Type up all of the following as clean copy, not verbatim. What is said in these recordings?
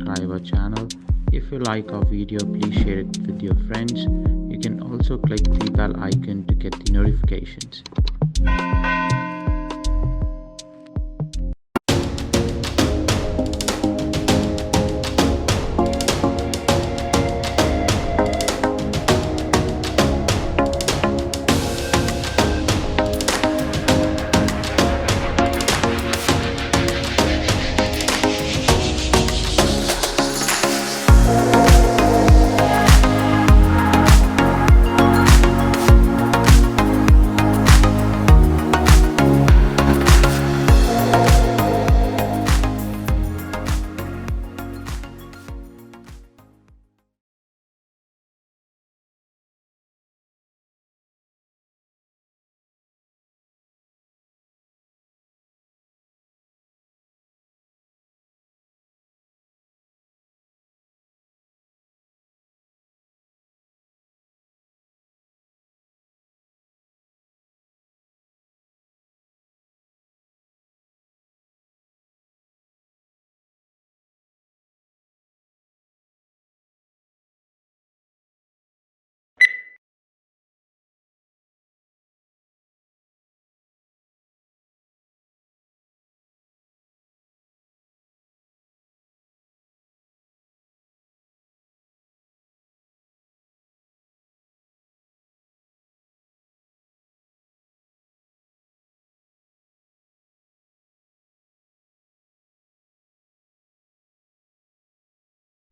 subscribe our channel. If you like our video, please share it with your friends. You can also click the bell icon to get the notifications.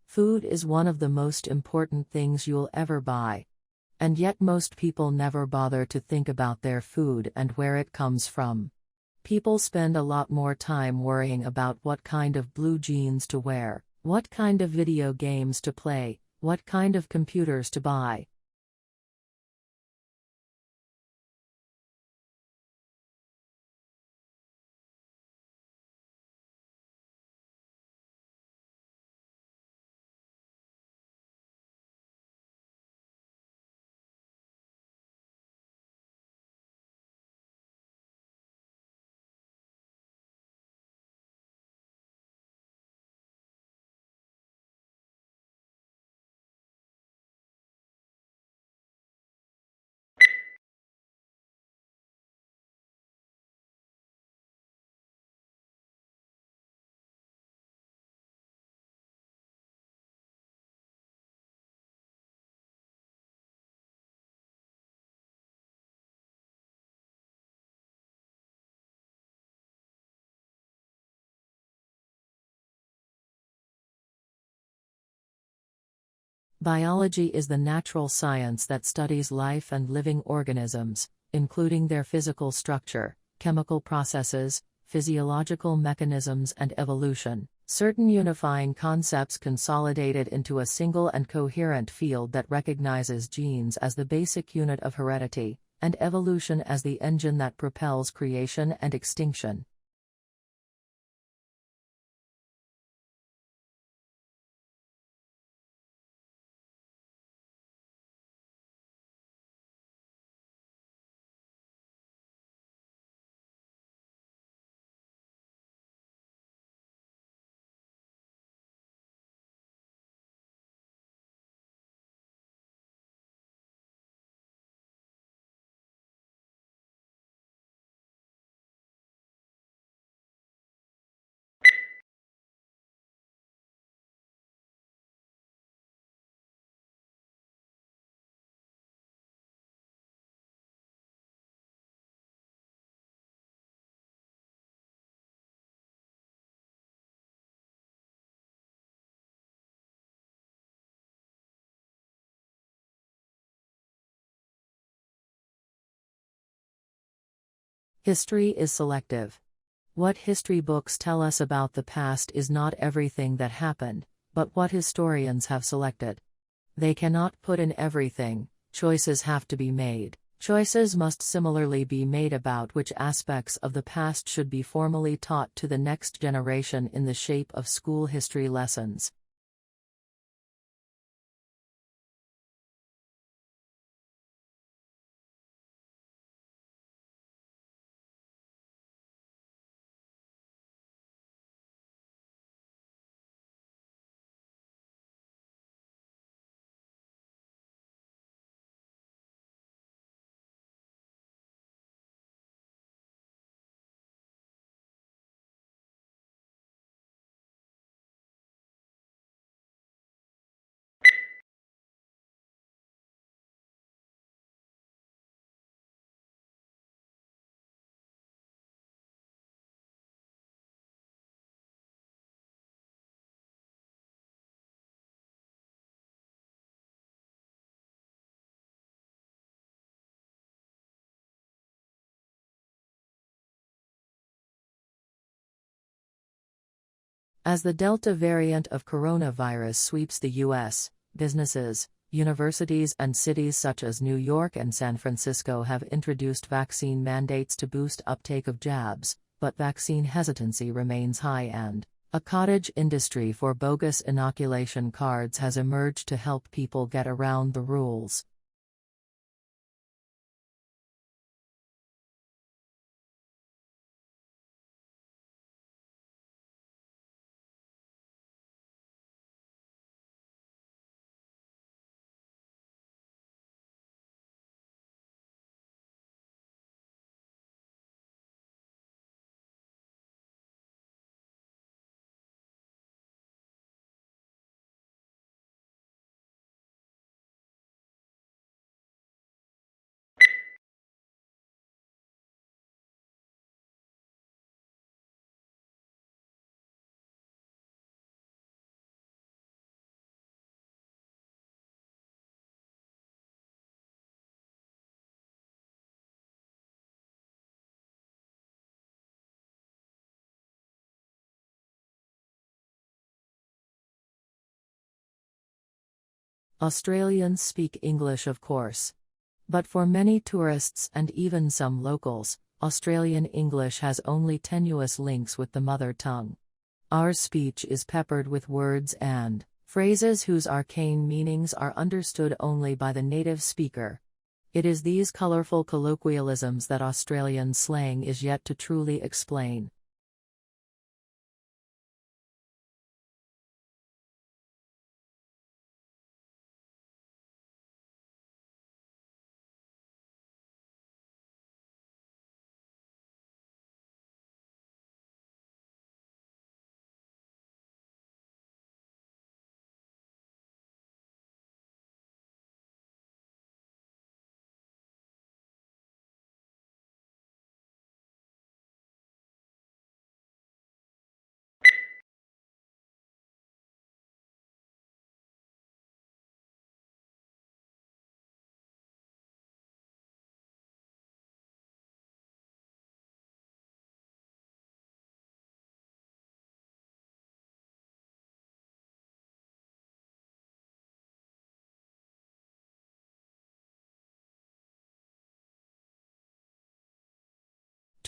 Food is one of the most important things you'll ever buy. And yet most people never bother to think about their food and where it comes from. People spend a lot more time worrying about what kind of blue jeans to wear, what kind of video games to play, what kind of computers to buy. Biology is the natural science that studies life and living organisms, including their physical structure, chemical processes, physiological mechanisms and evolution. Certain unifying concepts consolidated into a single and coherent field that recognizes genes as the basic unit of heredity, and evolution as the engine that propels creation and extinction. History is selective. What history books tell us about the past is not everything that happened, but what historians have selected. They cannot put in everything, choices have to be made. Choices must similarly be made about which aspects of the past should be formally taught to the next generation in the shape of school history lessons. As the Delta variant of coronavirus sweeps the U.S., businesses, universities and cities such as New York and San Francisco have introduced vaccine mandates to boost uptake of jabs, but vaccine hesitancy remains high and a cottage industry for bogus inoculation cards has emerged to help people get around the rules. Australians speak English, of course. But for many tourists and even some locals, Australian English has only tenuous links with the mother tongue. Our speech is peppered with words and phrases whose arcane meanings are understood only by the native speaker. It is these colorful colloquialisms that Australian slang is yet to truly explain.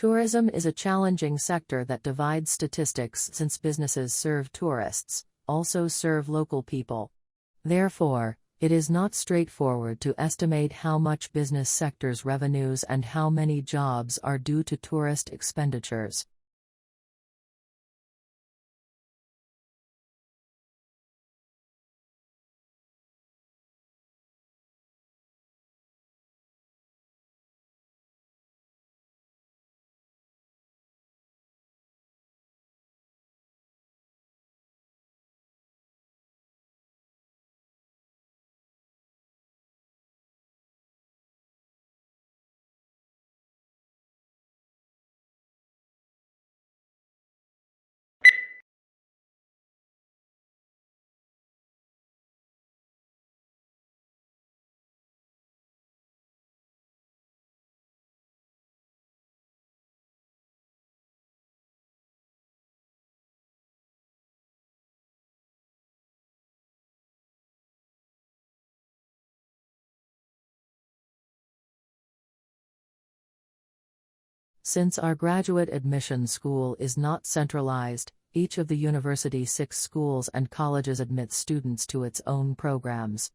Tourism is a challenging sector that divides statistics since businesses serve tourists, also serve local people. Therefore, it is not straightforward to estimate how much business sector's revenues and how many jobs are due to tourist expenditures. Since our graduate admission school is not centralized, each of the university's 6 schools and colleges admits students to its own programs.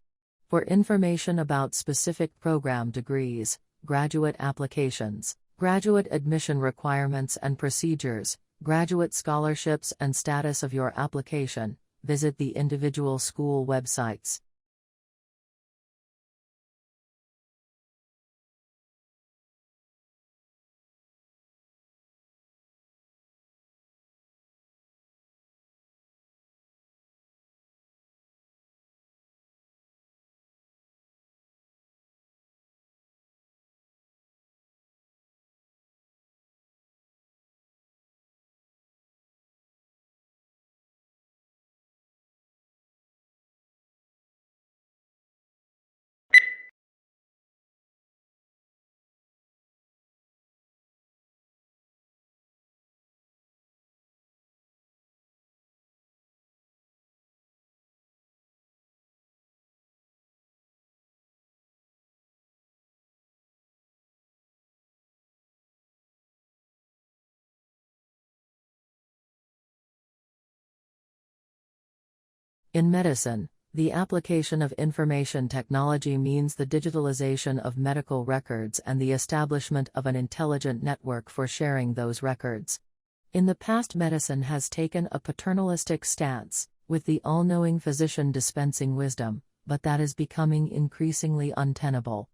For information about specific program degrees, graduate applications, graduate admission requirements and procedures, graduate scholarships and status of your application, visit the individual school websites. In medicine, the application of information technology means the digitalization of medical records and the establishment of an intelligent network for sharing those records. In the past, medicine has taken a paternalistic stance, with the all-knowing physician dispensing wisdom, but that is becoming increasingly untenable.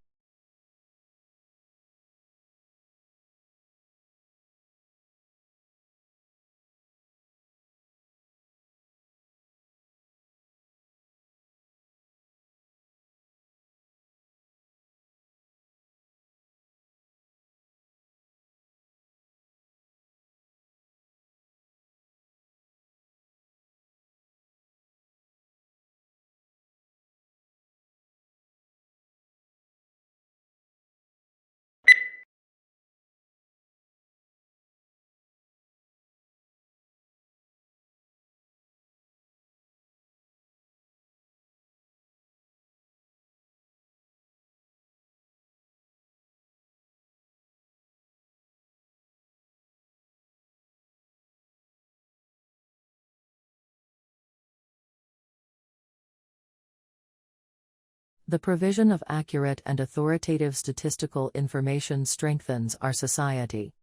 The provision of accurate and authoritative statistical information strengthens our society.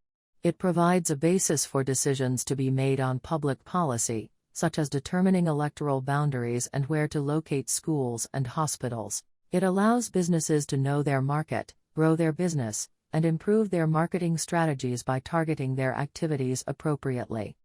It provides a basis for decisions to be made on public policy, such as determining electoral boundaries and where to locate schools and hospitals. It allows businesses to know their market, grow their business, and improve their marketing strategies by targeting their activities appropriately.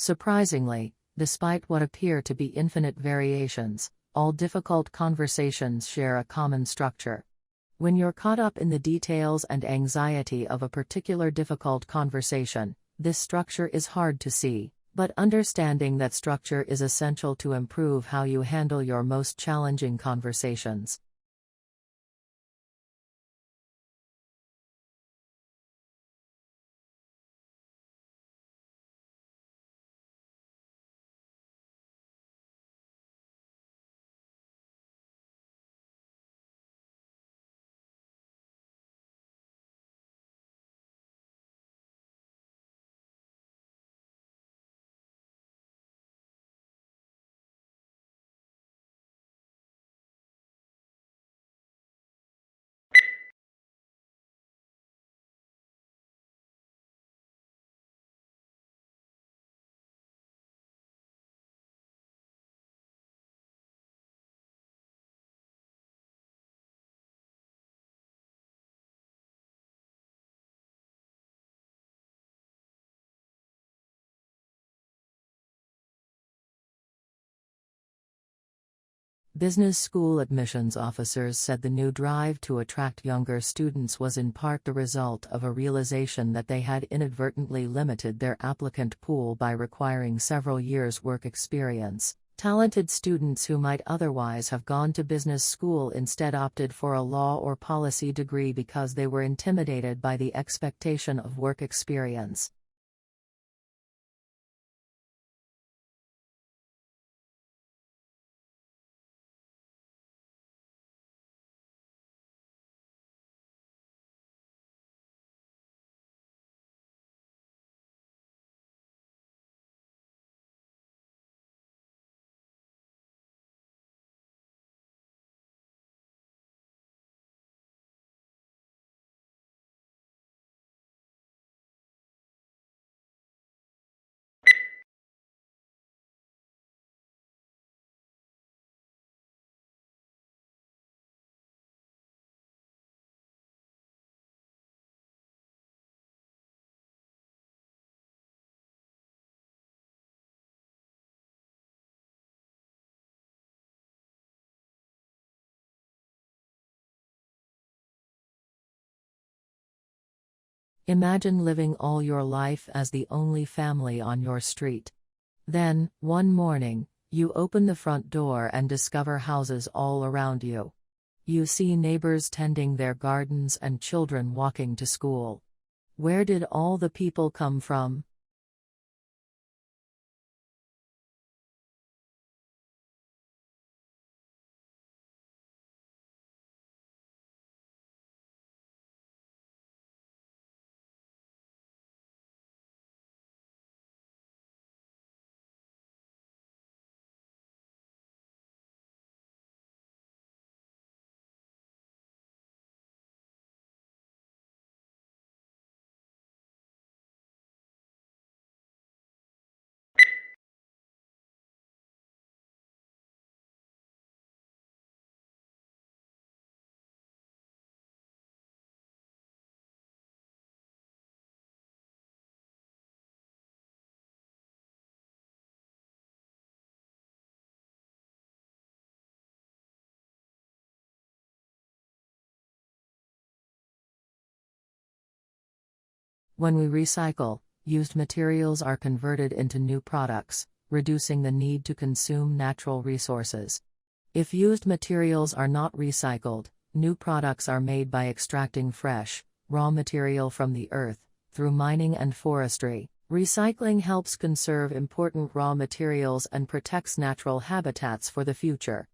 Surprisingly, despite what appear to be infinite variations, all difficult conversations share a common structure. When you're caught up in the details and anxiety of a particular difficult conversation, this structure is hard to see, but understanding that structure is essential to improve how you handle your most challenging conversations. Business school admissions officers said the new drive to attract younger students was in part the result of a realization that they had inadvertently limited their applicant pool by requiring several years' work experience. Talented students who might otherwise have gone to business school instead opted for a law or policy degree because they were intimidated by the expectation of work experience. Imagine living all your life as the only family on your street. Then, one morning, you open the front door and discover houses all around you. You see neighbors tending their gardens and children walking to school. Where did all the people come from? When we recycle, used materials are converted into new products, reducing the need to consume natural resources. If used materials are not recycled, new products are made by extracting fresh, raw material from the earth, through mining and forestry. Recycling helps conserve important raw materials and protects natural habitats for the future.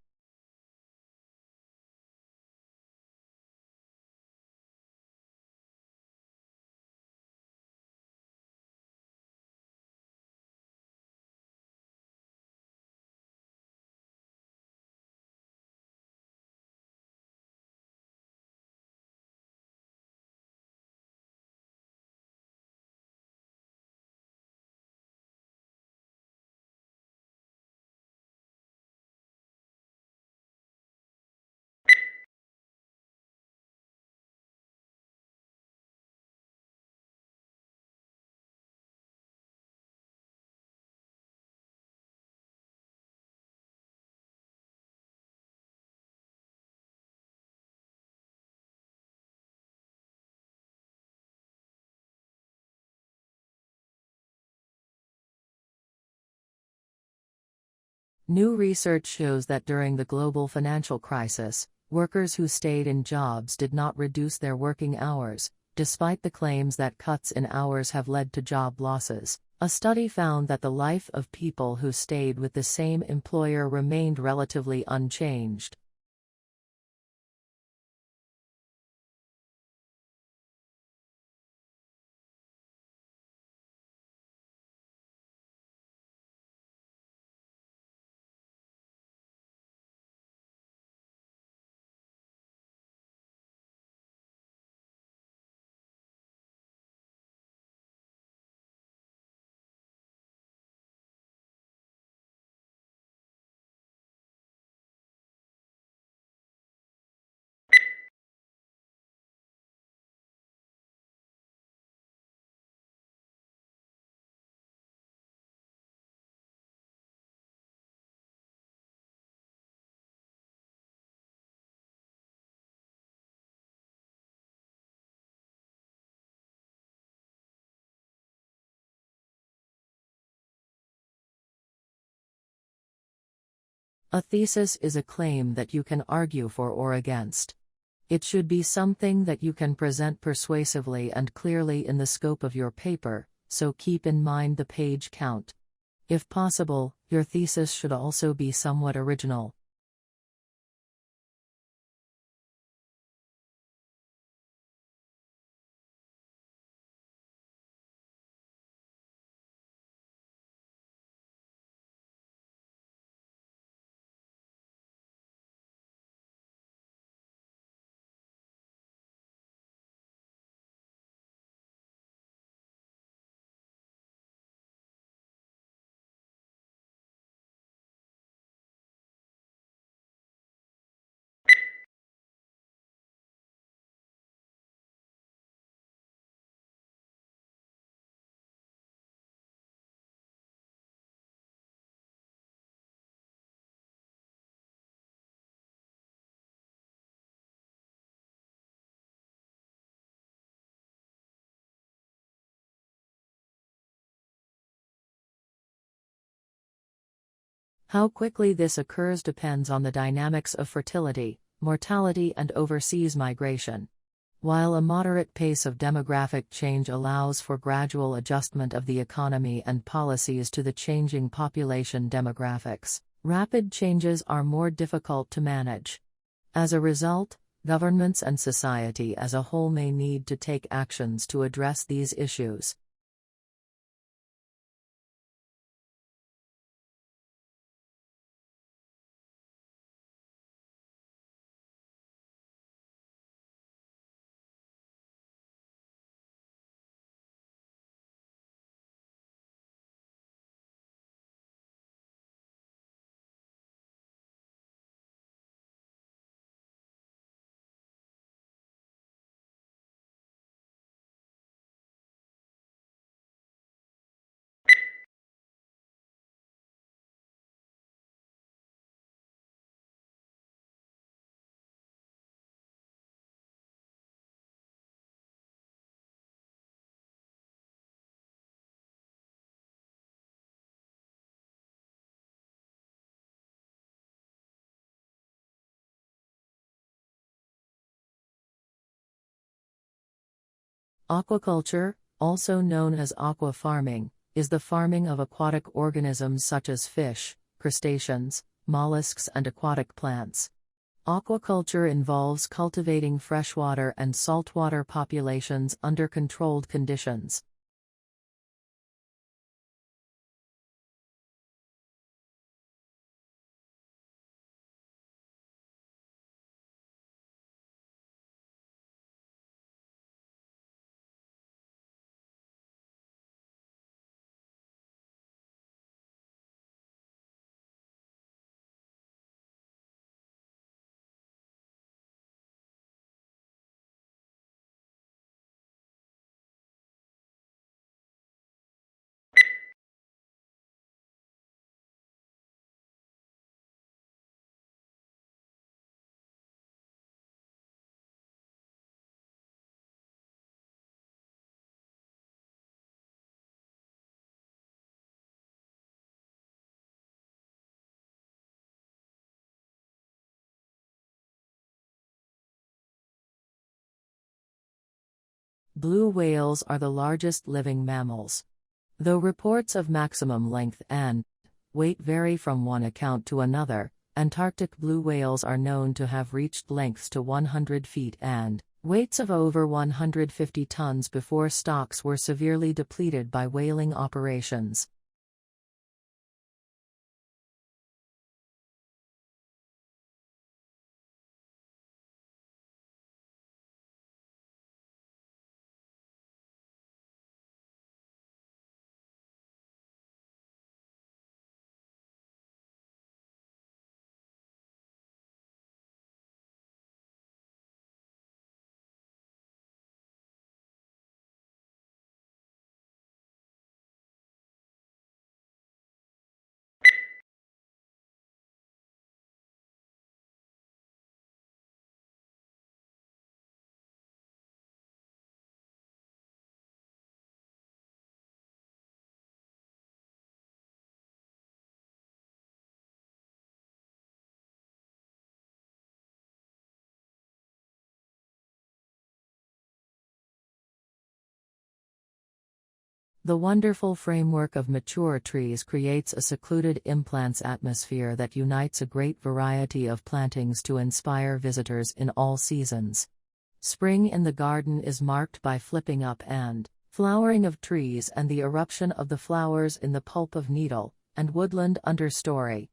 New research shows that during the global financial crisis, workers who stayed in jobs did not reduce their working hours, despite the claims that cuts in hours have led to job losses. A study found that the life of people who stayed with the same employer remained relatively unchanged. A thesis is a claim that you can argue for or against. It should be something that you can present persuasively and clearly in the scope of your paper, so keep in mind the page count. If possible, your thesis should also be somewhat original. How quickly this occurs depends on the dynamics of fertility, mortality and overseas migration. While a moderate pace of demographic change allows for gradual adjustment of the economy and policies to the changing population demographics, rapid changes are more difficult to manage. As a result, governments and society as a whole may need to take actions to address these issues. Aquaculture, also known as aqua farming, is the farming of aquatic organisms such as fish, crustaceans, mollusks and aquatic plants. Aquaculture involves cultivating freshwater and saltwater populations under controlled conditions. Blue whales are the largest living mammals. Though reports of maximum length and weight vary from one account to another, Antarctic blue whales are known to have reached lengths to 100 feet and weights of over 150 tons before stocks were severely depleted by whaling operations. The wonderful framework of mature trees creates a secluded implants atmosphere that unites a great variety of plantings to inspire visitors in all seasons. Spring in the garden is marked by flipping up and flowering of trees and the eruption of the flowers in the pulp of needle and woodland understory.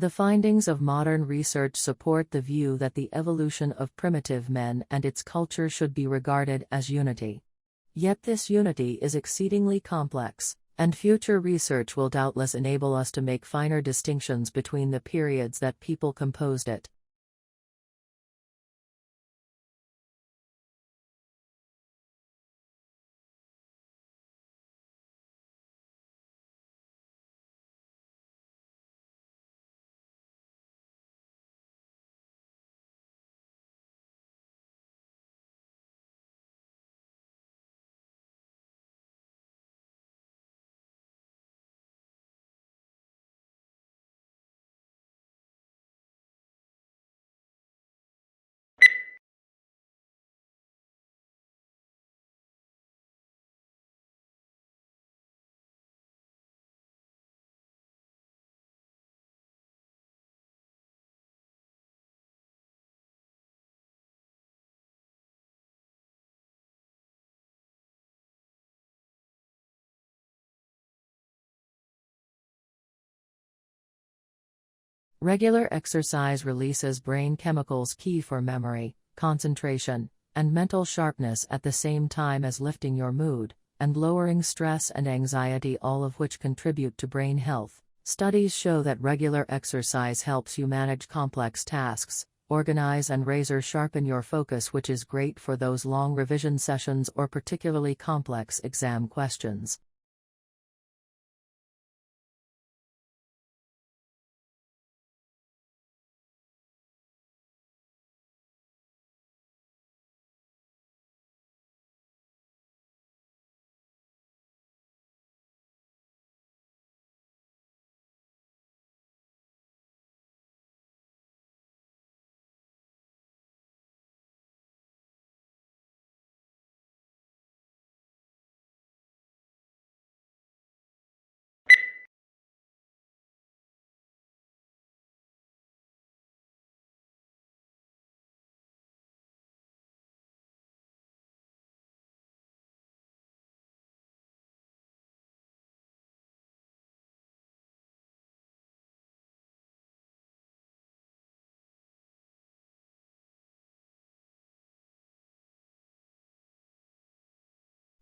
The findings of modern research support the view that the evolution of primitive men and its culture should be regarded as unity. Yet this unity is exceedingly complex, and future research will doubtless enable us to make finer distinctions between the periods that people composed it. Regular exercise releases brain chemicals key for memory, concentration, and mental sharpness at the same time as lifting your mood, and lowering stress and anxiety, all of which contribute to brain health. Studies show that regular exercise helps you manage complex tasks, organize and razor-sharpen your focus, which is great for those long revision sessions or particularly complex exam questions.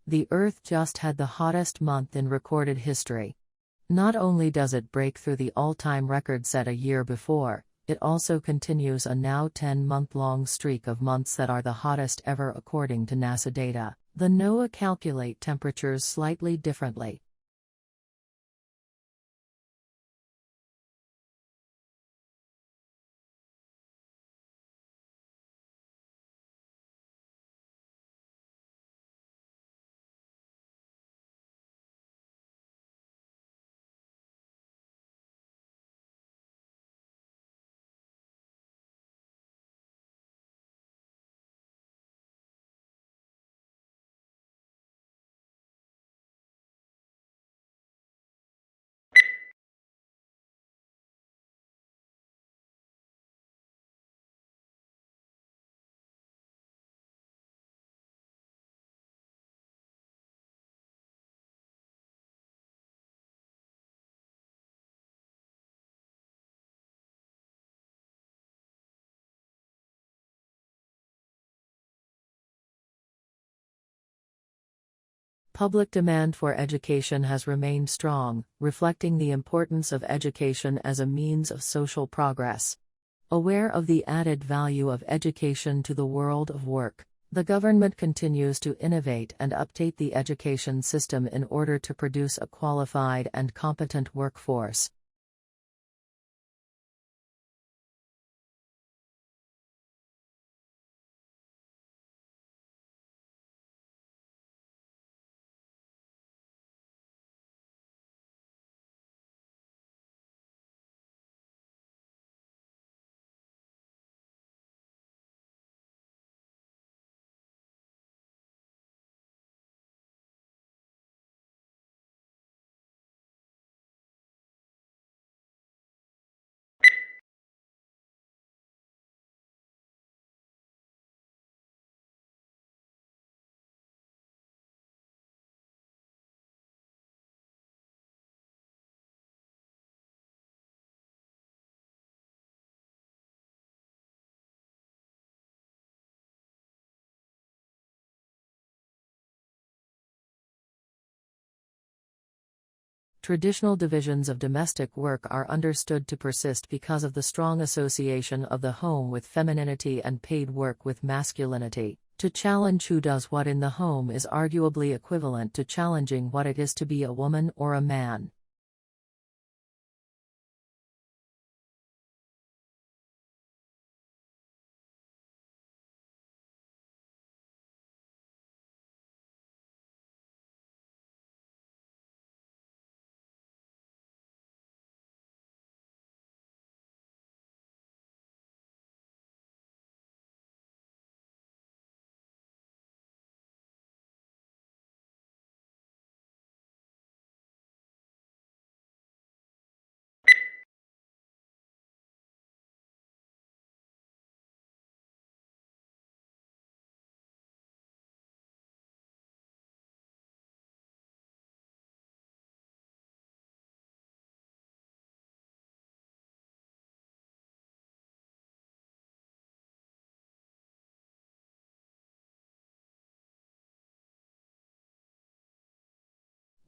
The Earth just had the hottest month in recorded history. Not only does it break through the all-time record set a year before, it also continues a now 10-month-long streak of months that are the hottest ever according to NASA data. The NOAA calculate temperatures slightly differently. Public demand for education has remained strong, reflecting the importance of education as a means of social progress. Aware of the added value of education to the world of work, the government continues to innovate and update the education system in order to produce a qualified and competent workforce. Traditional divisions of domestic work are understood to persist because of the strong association of the home with femininity and paid work with masculinity. To challenge who does what in the home is arguably equivalent to challenging what it is to be a woman or a man.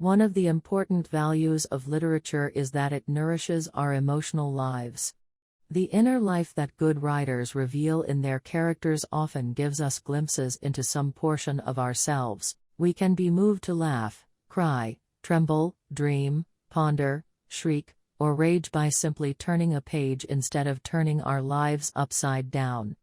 One of the important values of literature is that it nourishes our emotional lives. The inner life that good writers reveal in their characters often gives us glimpses into some portion of ourselves. We can be moved to laugh, cry, tremble, dream, ponder, shriek, or rage by simply turning a page instead of turning our lives upside down.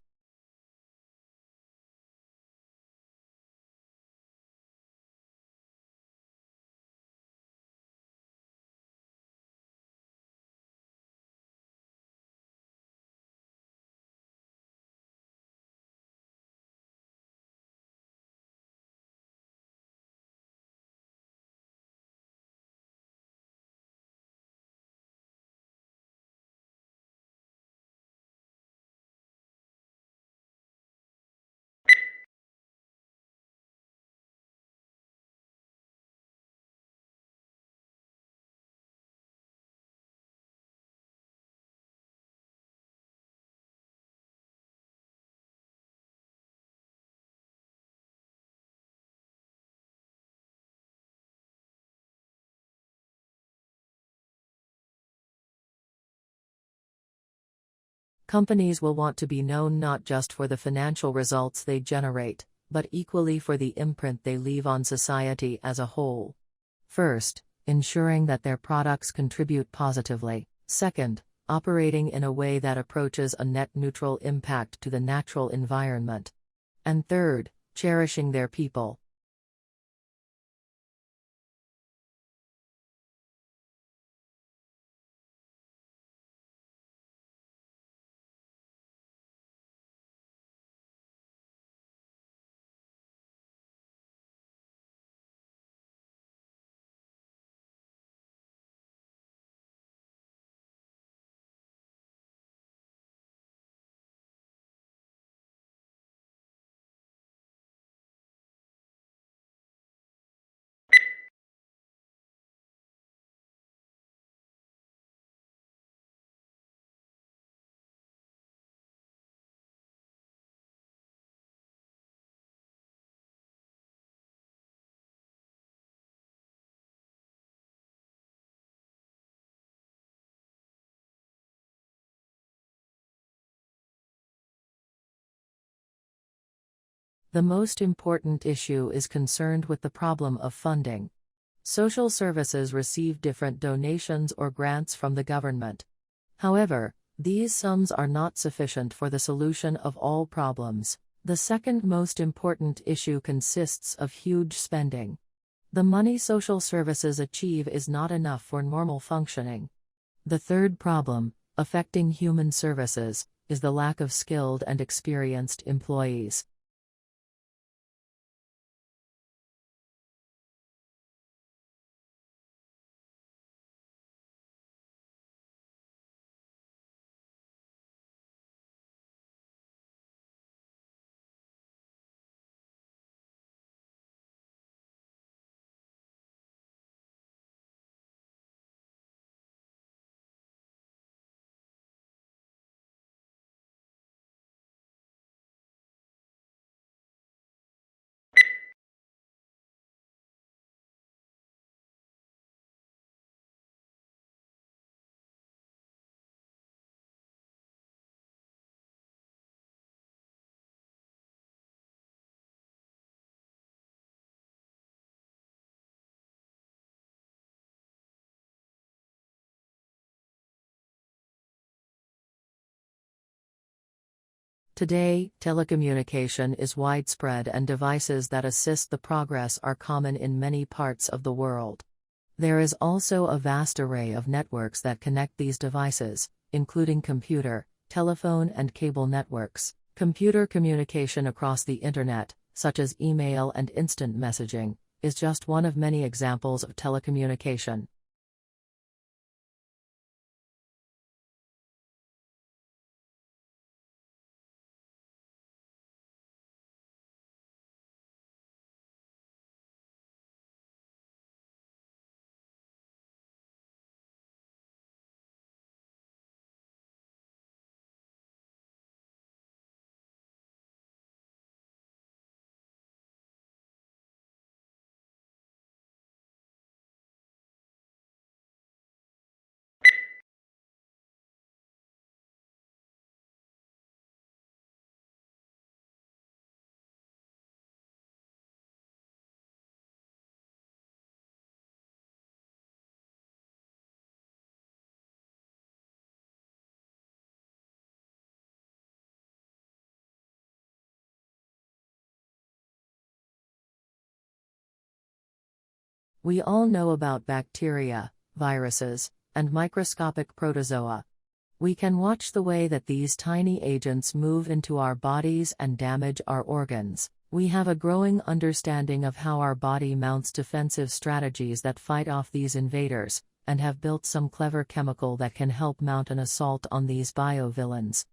Companies will want to be known not just for the financial results they generate, but equally for the imprint they leave on society as a whole. First, ensuring that their products contribute positively. Second, operating in a way that approaches a net neutral impact to the natural environment. And third, cherishing their people. The most important issue is concerned with the problem of funding. Social services receive different donations or grants from the government. However, these sums are not sufficient for the solution of all problems. The second most important issue consists of huge spending. The money social services achieve is not enough for normal functioning. The third problem, affecting human services, is the lack of skilled and experienced employees. Today, telecommunication is widespread and devices that assist the progress are common in many parts of the world. There is also a vast array of networks that connect these devices, including computer, telephone and cable networks. Computer communication across the Internet, such as email and instant messaging, is just one of many examples of telecommunication. We all know about bacteria, viruses, and microscopic protozoa. We can watch the way that these tiny agents move into our bodies and damage our organs. We have a growing understanding of how our body mounts defensive strategies that fight off these invaders, and have built some clever chemical that can help mount an assault on these biovillains.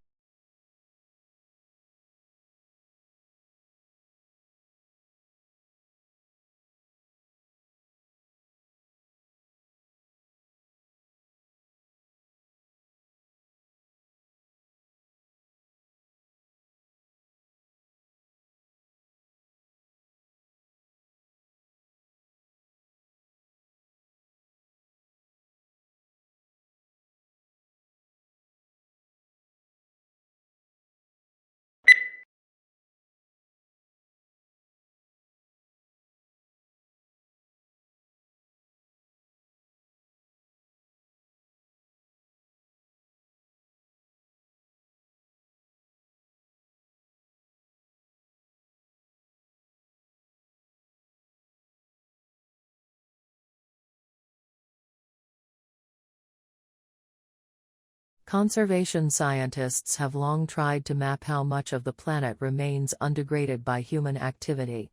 Conservation scientists have long tried to map how much of the planet remains undegraded by human activity.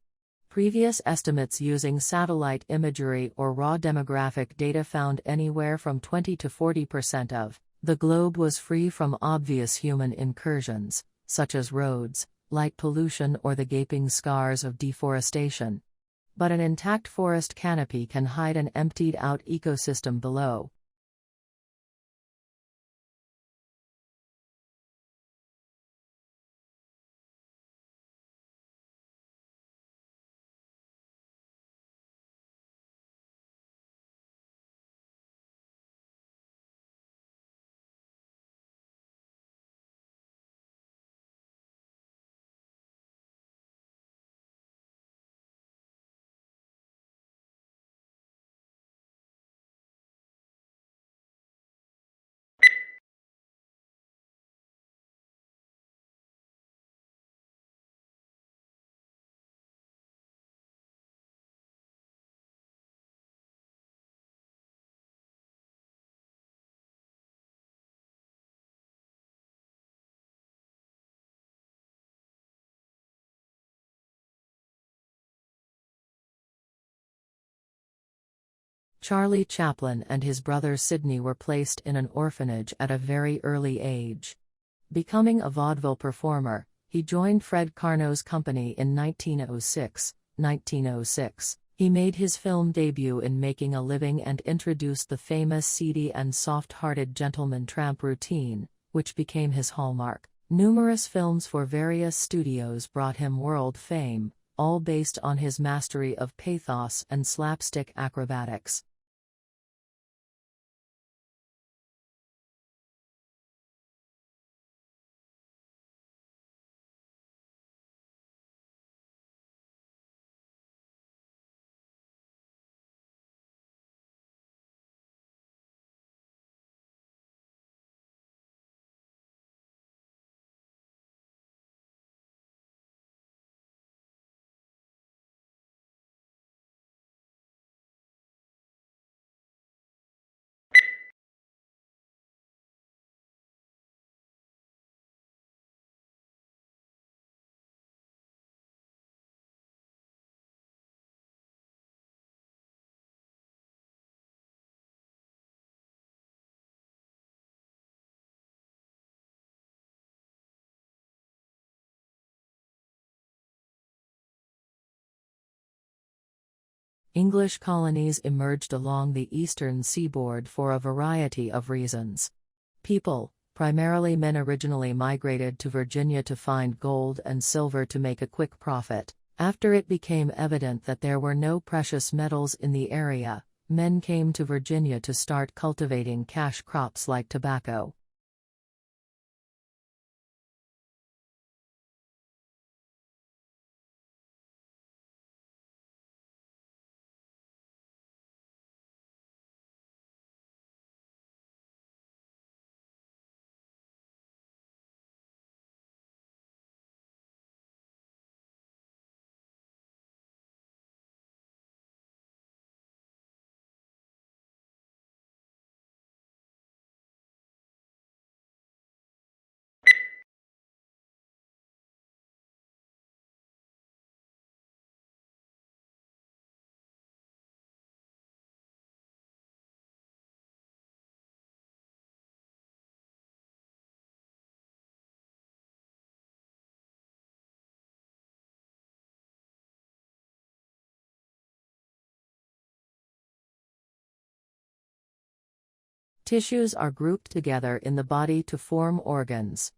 Previous estimates using satellite imagery or raw demographic data found anywhere from 20 to 40% of the globe was free from obvious human incursions, such as roads, light pollution or the gaping scars of deforestation. But an intact forest canopy can hide an emptied-out ecosystem below. Charlie Chaplin and his brother Sidney were placed in an orphanage at a very early age. Becoming a vaudeville performer, he joined Fred Karno's company in 1906. He made his film debut in Making a Living and introduced the famous seedy and soft-hearted gentleman tramp routine, which became his hallmark. Numerous films for various studios brought him world fame, all based on his mastery of pathos and slapstick acrobatics. English colonies emerged along the eastern seaboard for a variety of reasons. People, primarily men, originally migrated to Virginia to find gold and silver to make a quick profit. After it became evident that there were no precious metals in the area, men came to Virginia to start cultivating cash crops like tobacco. Tissues are grouped together in the body to form organs.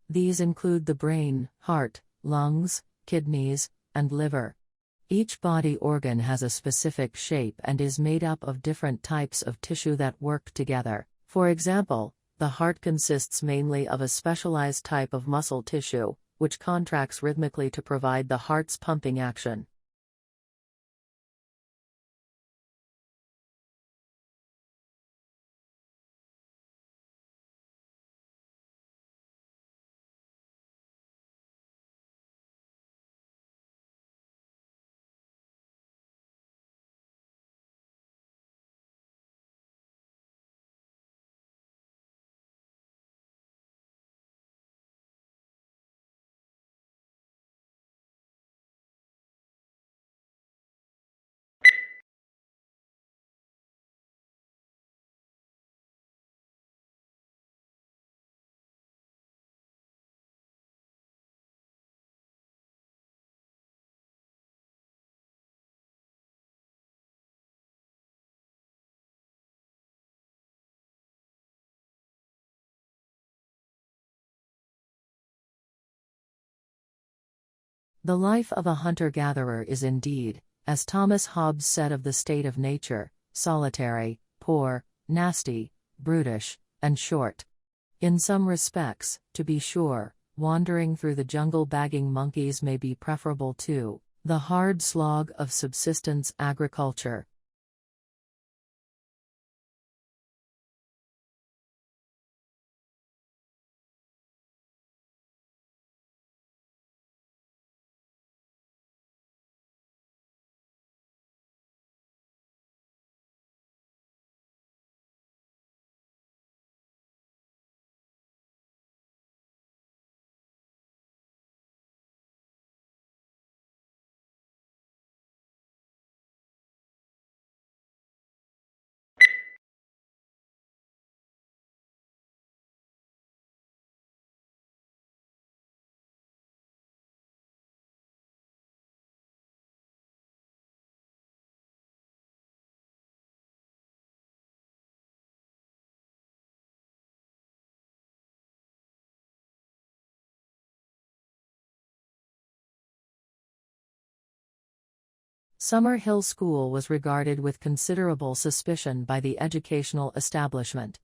These include the brain, heart, lungs, kidneys, and liver. Each body organ has a specific shape and is made up of different types of tissue that work together. For example, the heart consists mainly of a specialized type of muscle tissue, which contracts rhythmically to provide the heart's pumping action. The life of a hunter-gatherer is indeed, as Thomas Hobbes said of the state of nature, solitary, poor, nasty, brutish, and short. In some respects, to be sure, wandering through the jungle bagging monkeys may be preferable to the hard slog of subsistence agriculture. Summer Hill School was regarded with considerable suspicion by the educational establishment.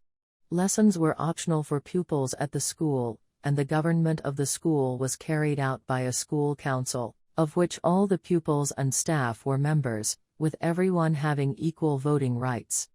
Lessons were optional for pupils at the school, and the government of the school was carried out by a school council, of which all the pupils and staff were members, with everyone having equal voting rights.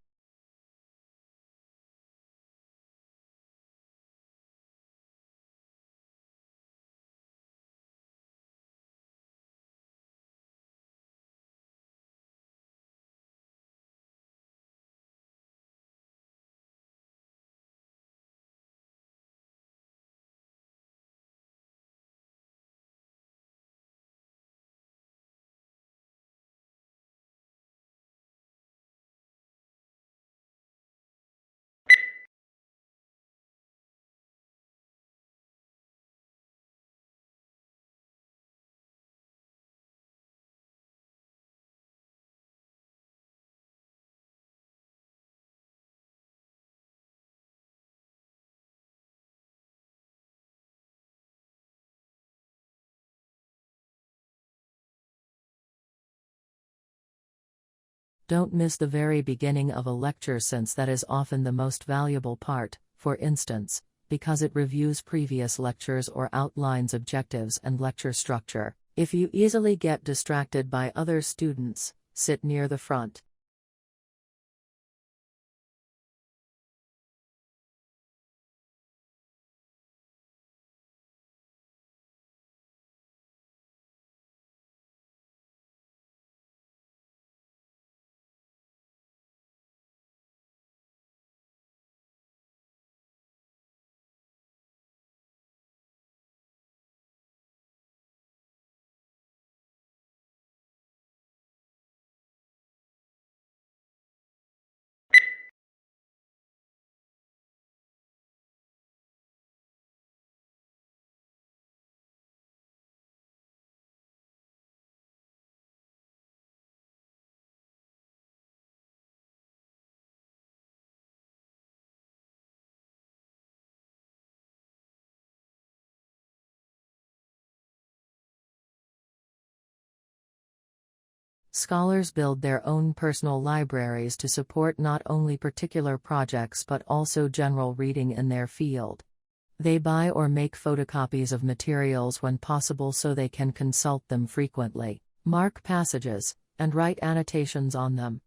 Don't miss the very beginning of a lecture, since that is often the most valuable part, for instance, because it reviews previous lectures or outlines objectives and lecture structure. If you easily get distracted by other students, sit near the front. Scholars build their own personal libraries to support not only particular projects but also general reading in their field. They buy or make photocopies of materials when possible so they can consult them frequently, mark passages, and write annotations on them.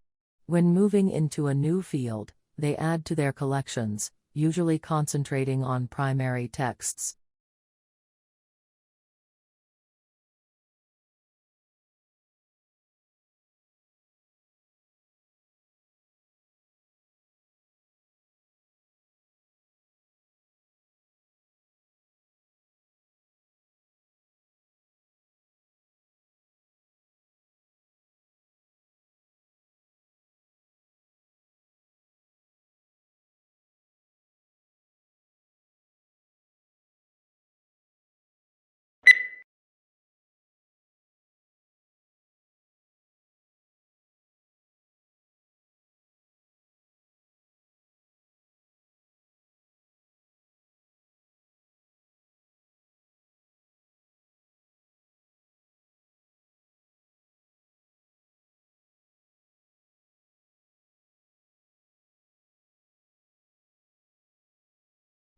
When moving into a new field, they add to their collections, usually concentrating on primary texts.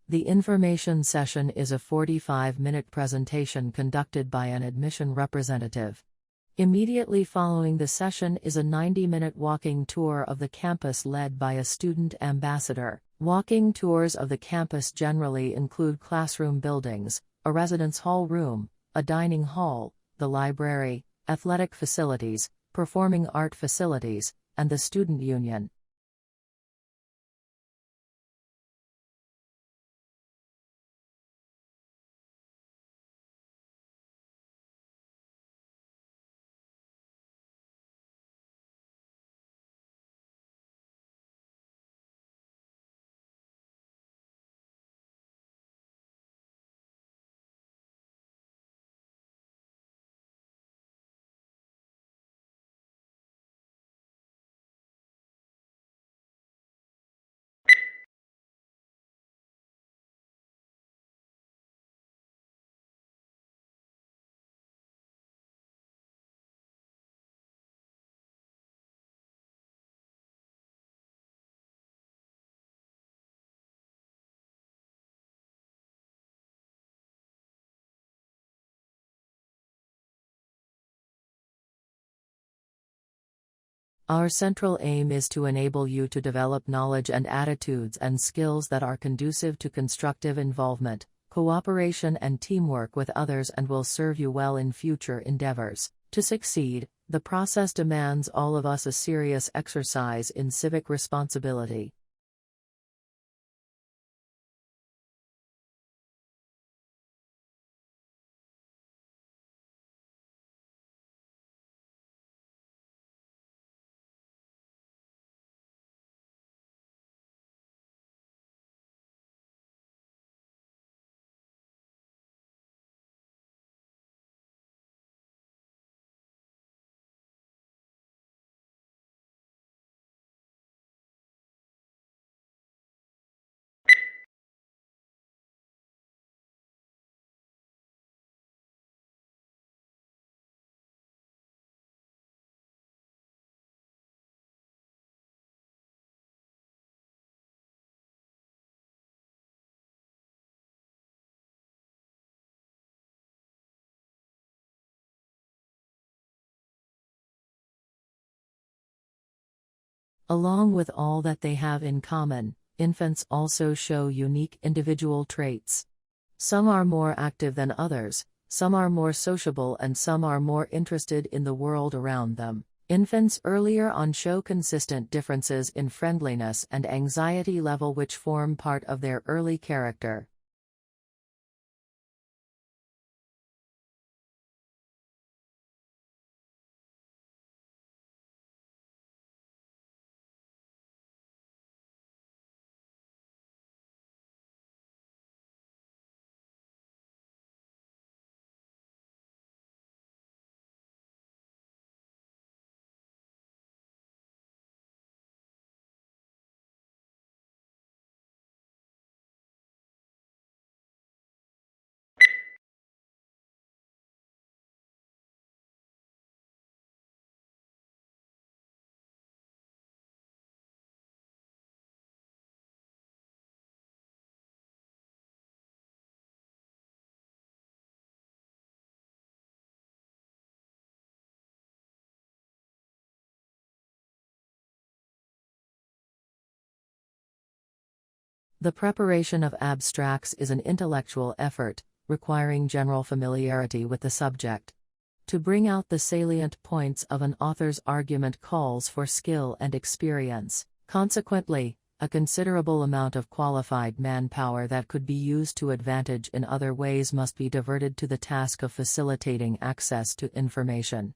The information session is a 45-minute presentation conducted by an admission representative. Immediately following the session is a 90-minute walking tour of the campus led by a student ambassador. Walking tours of the campus generally include classroom buildings, a residence hall room, a dining hall, the library, athletic facilities, performing art facilities, and the student union. Our central aim is to enable you to develop knowledge and attitudes and skills that are conducive to constructive involvement, cooperation and teamwork with others, and will serve you well in future endeavors. To succeed, the process demands all of us a serious exercise in civic responsibility. Along with all that they have in common, infants also show unique individual traits. Some are more active than others, some are more sociable, and some are more interested in the world around them. Infants earlier on show consistent differences in friendliness and anxiety level, which form part of their early character. The preparation of abstracts is an intellectual effort, requiring general familiarity with the subject. To bring out the salient points of an author's argument calls for skill and experience. Consequently, a considerable amount of qualified manpower that could be used to advantage in other ways must be diverted to the task of facilitating access to information.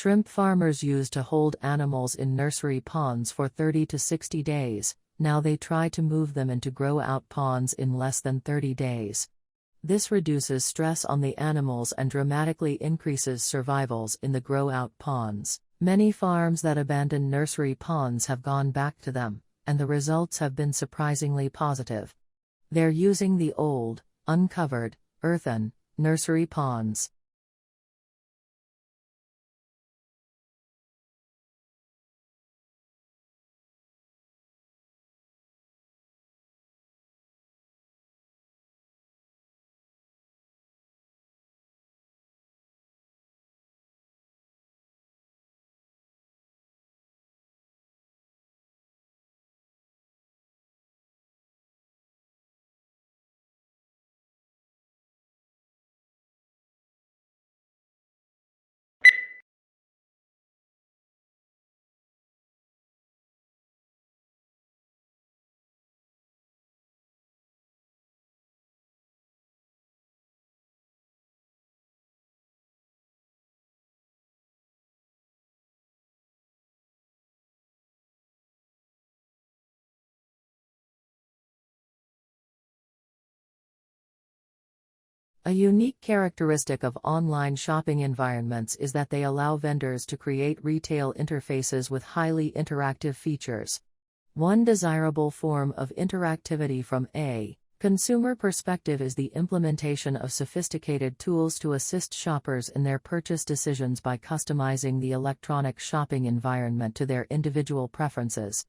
Shrimp farmers used to hold animals in nursery ponds for 30 to 60 days, now they try to move them into grow-out ponds in less than 30 days. This reduces stress on the animals and dramatically increases survivals in the grow-out ponds. Many farms that abandon nursery ponds have gone back to them, and the results have been surprisingly positive. They're using the old, uncovered, earthen, nursery ponds. A unique characteristic of online shopping environments is that they allow vendors to create retail interfaces with highly interactive features. One desirable form of interactivity from a consumer perspective is the implementation of sophisticated tools to assist shoppers in their purchase decisions by customizing the electronic shopping environment to their individual preferences.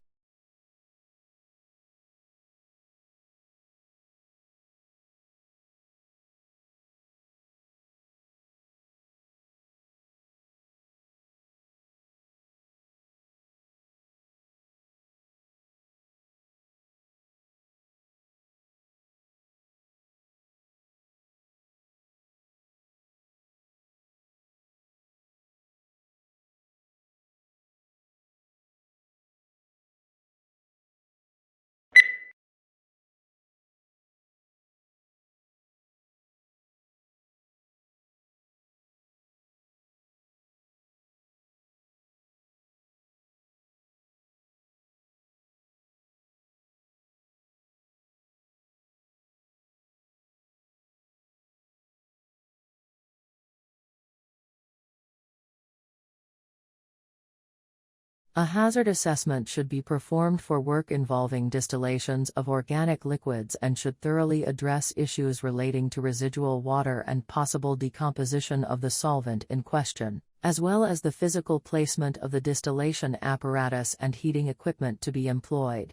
A hazard assessment should be performed for work involving distillations of organic liquids and should thoroughly address issues relating to residual water and possible decomposition of the solvent in question, as well as the physical placement of the distillation apparatus and heating equipment to be employed.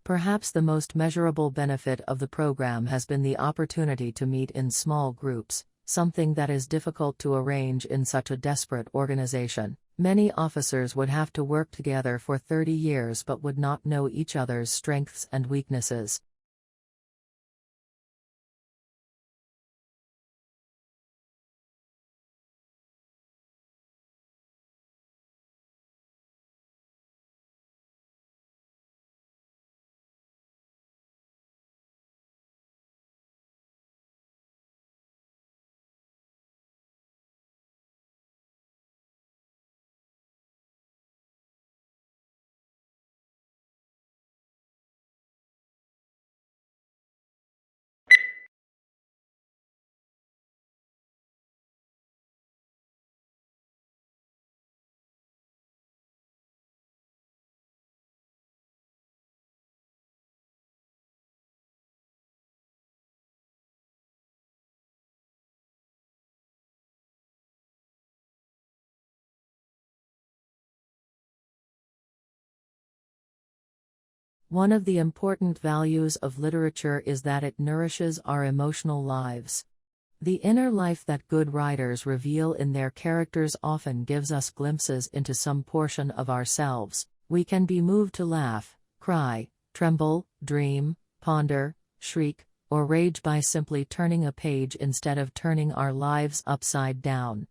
Perhaps the most measurable benefit of the program has been the opportunity to meet in small groups, something that is difficult to arrange in such a desperate organization. Many officers would have to work together for 30 years but would not know each other's strengths and weaknesses. One of the important values of literature is that it nourishes our emotional lives. The inner life that good writers reveal in their characters often gives us glimpses into some portion of ourselves. We can be moved to laugh, cry, tremble, dream, ponder, shriek, or rage by simply turning a page instead of turning our lives upside down.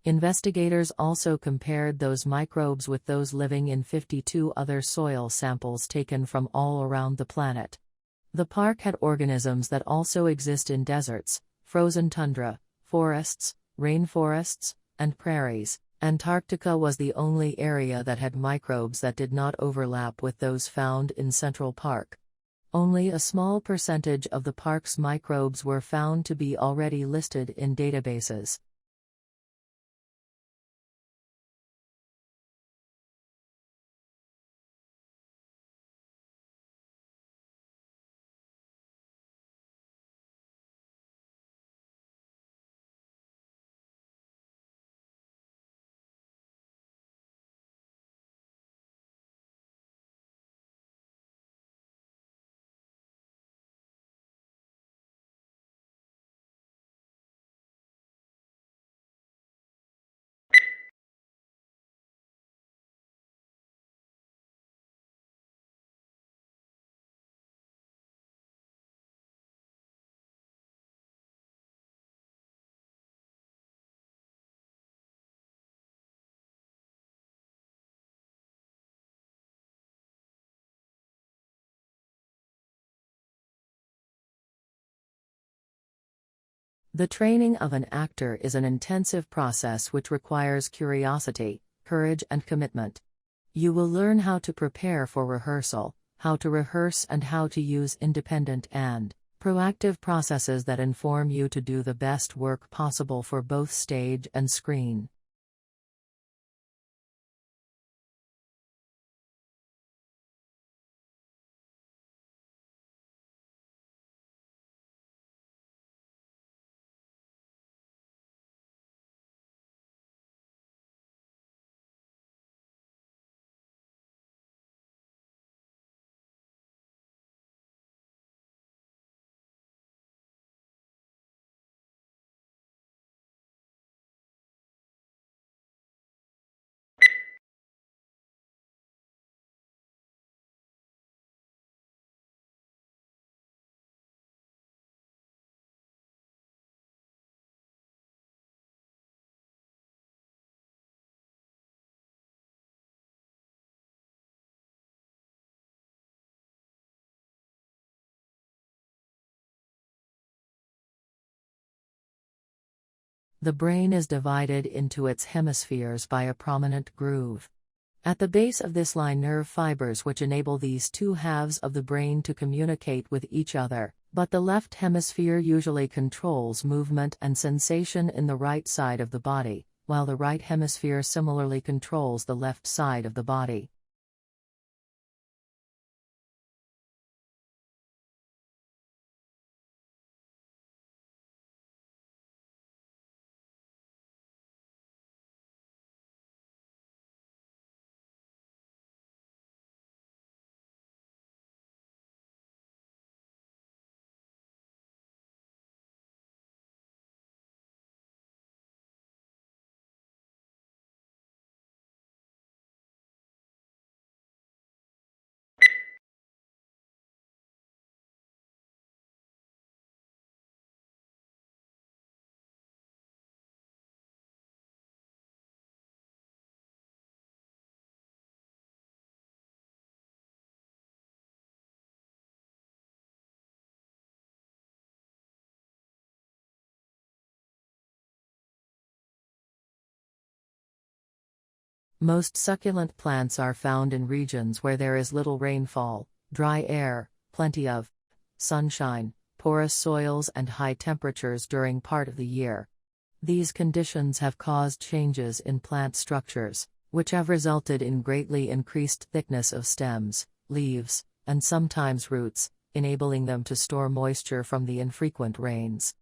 Investigators also compared those microbes with those living in 52 other soil samples taken from all around the planet. The park had organisms that also exist in deserts, frozen tundra, forests, rainforests, and prairies. Antarctica was the only area that had microbes that did not overlap with those found in Central Park. Only a small percentage of the park's microbes were found to be already listed in databases. The training of an actor is an intensive process which requires curiosity, courage, and commitment. You will learn how to prepare for rehearsal, how to rehearse, and how to use independent and proactive processes that inform you to do the best work possible for both stage and screen. The brain is divided into its hemispheres by a prominent groove. At the base of this lie nerve fibers which enable these two halves of the brain to communicate with each other, but the left hemisphere usually controls movement and sensation in the right side of the body, while the right hemisphere similarly controls the left side of the body. Most succulent plants are found in regions where there is little rainfall, dry air, plenty of sunshine, porous soils, and high temperatures during part of the year. These conditions have caused changes in plant structures, which have resulted in greatly increased thickness of stems, leaves, and sometimes roots, enabling them to store moisture from the infrequent rains.